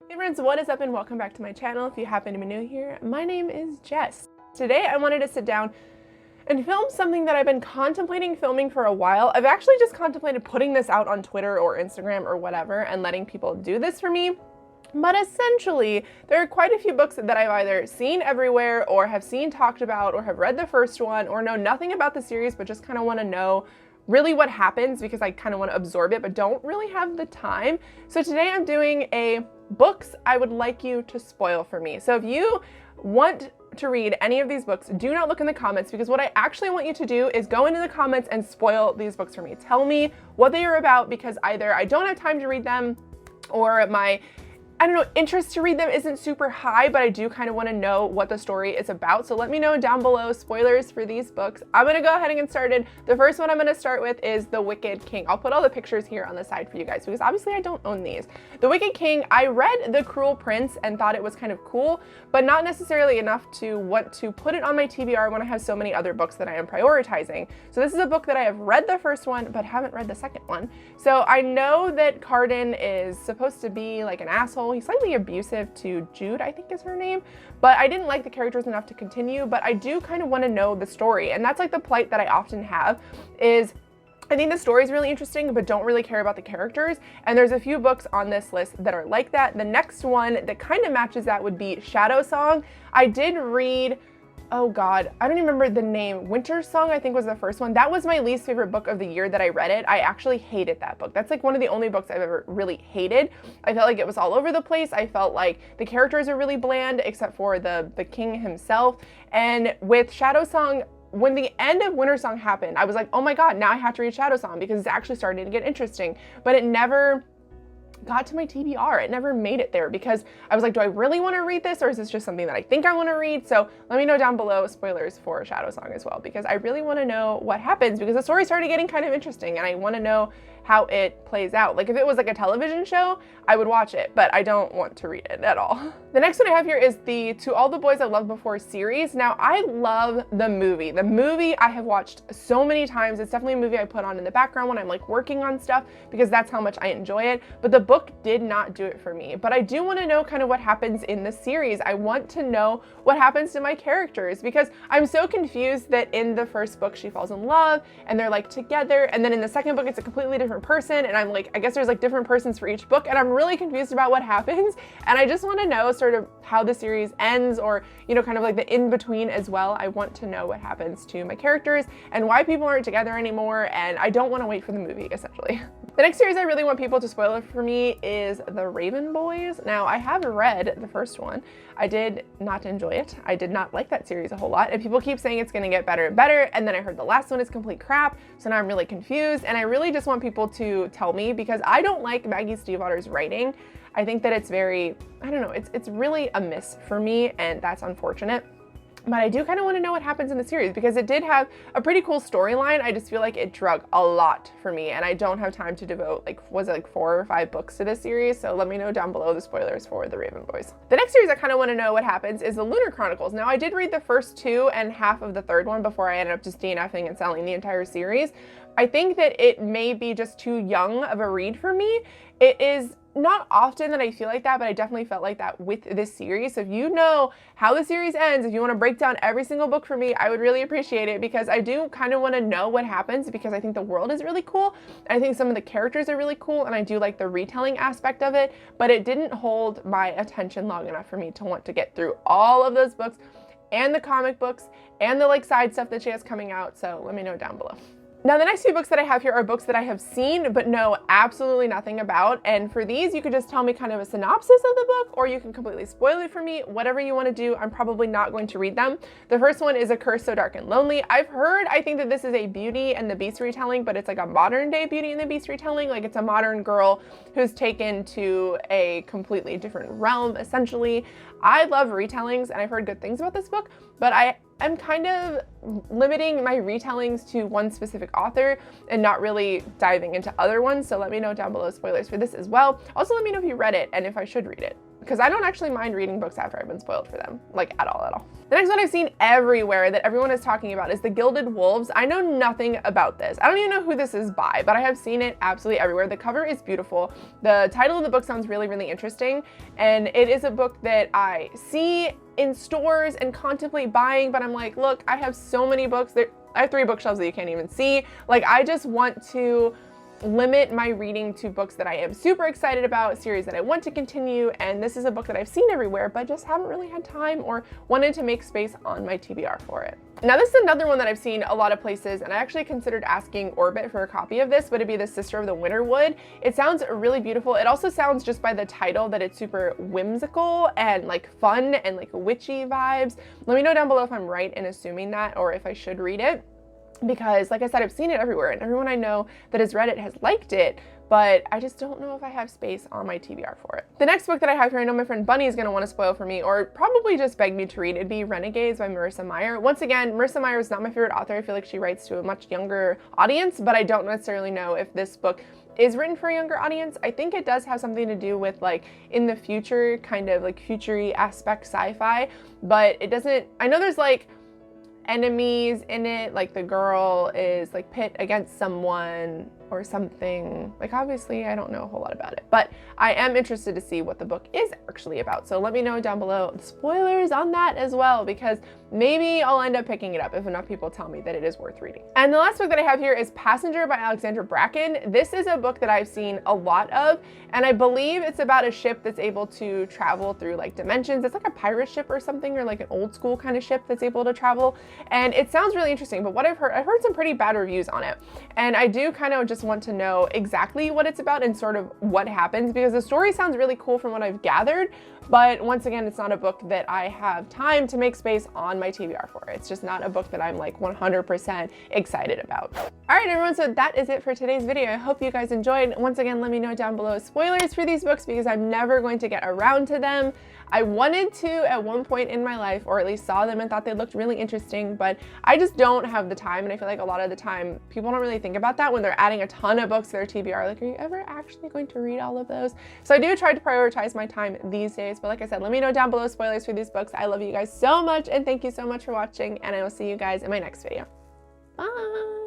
Hey friends, what is up and welcome back to my channel. If you happen to be new here, my name is Jess. Today I wanted to sit down and film something that I've been contemplating filming for a while. I've actually just contemplated putting this out on Twitter or Instagram or whatever and letting people do this for me. But essentially, there are quite a few books that I've either seen everywhere or have seen talked about or have read the first one or know nothing about the series but just kind of want to know really what happens because I kind of want to absorb it but don't really have the time. So today I'm doing a books I would like you to spoil for me. So if you want to read any of these books, do not look in the comments because what I actually want you to do is go into the comments and spoil these books for me. Tell me what they are about because either I don't have time to read them or my interest to read them isn't super high, but I do kind of want to know what the story is about. So let me know down below spoilers for these books. I'm going to go ahead and get started. The first one I'm going to start with is The Wicked King. I'll put all the pictures here on the side for you guys because obviously I don't own these. The Wicked King, I read The Cruel Prince and thought it was kind of cool, but not necessarily enough to want to put it on my TBR when I have so many other books that I am prioritizing. So this is a book that I have read the first one, but haven't read the second one. So I know that Cardan is supposed to be like an asshole. He's slightly abusive to Jude, I think is her name, but I didn't like the characters enough to continue, but I do kind of want to know the story. And that's like the plight that I often have is I think the story is really interesting, but don't really care about the characters. And there's a few books on this list that are like that. The next one that kind of matches that would be Shadow Song. I did read, oh God, I don't even remember the name. Winter Song, I think was the first one. That was my least favorite book of the year that I read it. I actually hated that book. That's like one of the only books I've ever really hated. I felt like it was all over the place. I felt like the characters are really bland except for the king himself. And with Shadow Song, when the end of Winter Song happened, I was like, oh my God, now I have to read Shadow Song because it's actually starting to get interesting. But it never got to my TBR. It never made it there because I was like, do I really want to read this or is this just something that I think I want to read? So let me know down below spoilers for Shadow Song as well because I really want to know what happens because the story started getting kind of interesting and I want to know how it plays out. Like if it was like a television show, I would watch it, but I don't want to read it at all. The next one I have here is the To All the Boys I Loved Before series. Now I love the movie. The movie I have watched so many times. It's definitely a movie I put on in the background when I'm like working on stuff because that's how much I enjoy it. But the book did not do it for me. But I do want to know kind of what happens in the series. I want to know what happens to my characters because I'm so confused that in the first book she falls in love and they're like together and then in the second book it's a completely different person and I'm like, I guess there's like different persons for each book and I'm really confused about what happens and I just want to know sort of how the series ends or, you know, kind of like the in-between as well. I want to know what happens to my characters and why people aren't together anymore and I don't want to wait for the movie essentially. The next series I really want people to spoil it for me is The Raven Boys. Now I have read the first one. I did not enjoy it. I did not like that series a whole lot and people keep saying it's going to get better and better and then I heard the last one is complete crap so now I'm really confused and I really just want people to tell me because I don't like Maggie Stiefvater's writing. I think that it's very, I don't know, it's really a miss for me and that's unfortunate. But I do kind of want to know what happens in the series because it did have a pretty cool storyline. I just feel like it drug a lot for me and I don't have time to devote was it like 4 or 5 books to this series? So let me know down below the spoilers for The Raven Boys. The next series I kind of want to know what happens is the Lunar Chronicles. Now I did read the first 2 and half of the third one before I ended up just DNFing and selling the entire series. I think that it may be just too young of a read for me. It is not often that I feel like that, but I definitely felt like that with this series. So if you know how the series ends, if you want to break down every single book for me, I would really appreciate it because I do kind of want to know what happens because I think the world is really cool. I think some of the characters are really cool and I do like the retelling aspect of it, but it didn't hold my attention long enough for me to want to get through all of those books and the comic books and the like side stuff that she has coming out. So let me know down below. Now the next few books that I have here are books that I have seen but know absolutely nothing about, and for these you could just tell me kind of a synopsis of the book or you can completely spoil it for me, whatever you want to do. I'm probably not going to read them. The first one is A Curse So Dark and Lonely. I've heard, I think that this is a Beauty and the Beast retelling, but it's like a modern day Beauty and the Beast retelling. Like it's a modern girl who's taken to a completely different realm essentially. I love retellings and I've heard good things about this book, but I'm kind of limiting my retellings to one specific author and not really diving into other ones. So let me know down below spoilers for this as well. Also let me know if you read it and if I should read it. because I don't actually mind reading books after I've been spoiled for them, like at all. The next one I've seen everywhere that everyone is talking about is the Gilded Wolves. I know nothing about this. I don't even know who this is by, but I have seen it absolutely everywhere. The cover is beautiful. The title of the book sounds really, really interesting. And it is a book that I see in stores and contemplate buying, but I'm like, look, I have so many books. I have 3 bookshelves that you can't even see. Like, I just want to limit my reading to books that I am super excited about, series that I want to continue, and this is a book that I've seen everywhere, but just haven't really had time or wanted to make space on my TBR for it. Now, this is another one that I've seen a lot of places, and I actually considered asking Orbit for a copy of this, but it'd be The Sister of the Winterwood. It sounds really beautiful. It also sounds, just by the title, that it's super whimsical and like fun and like witchy vibes. Let me know down below if I'm right in assuming that, or if I should read it. Because like I said, I've seen it everywhere and everyone I know that has read it has liked it, but I just don't know if I have space on my TBR for it. The next book that I have here, I know my friend Bunny is going to want to spoil for me, or probably just beg me to read, it'd be Renegades by Marissa Meyer. Once again, Marissa Meyer is not my favorite author. I feel like she writes to a much younger audience, but I don't necessarily know if this book is written for a younger audience. I think it does have something to do with like in the future, kind of like future-y aspect sci-fi, but it doesn't, I know there's like enemies in it, like the girl is like pit against someone or something. Like, obviously I don't know a whole lot about it, but I am interested to see what the book is actually about. So let me know down below spoilers on that as well, because maybe I'll end up picking it up if enough people tell me that it is worth reading. And the last book that I have here is Passenger by Alexandra Bracken. This is a book that I've seen a lot of, and I believe it's about a ship that's able to travel through like dimensions. It's like a pirate ship or something, or like an old school kind of ship that's able to travel. And it sounds really interesting, but what I've heard some pretty bad reviews on it. And I do kind of just want to know exactly what it's about and sort of what happens, because the story sounds really cool from what I've gathered. But once again, it's not a book that I have time to make space on my TBR for. It's just not a book that I'm like 100% excited about. All right, everyone, so that is it for today's video. I hope you guys enjoyed. Once again, let me know down below spoilers for these books, because I'm never going to get around to them. I wanted to at one point in my life, or at least saw them and thought they looked really interesting, but I just don't have the time. And I feel like a lot of the time people don't really think about that when they're adding a ton of books to their TBR. Like, are you ever actually going to read all of those? So I do try to prioritize my time these days. But like I said, let me know down below spoilers for these books. I love you guys so much, and thank you so much for watching, and I will see you guys in my next video. Bye.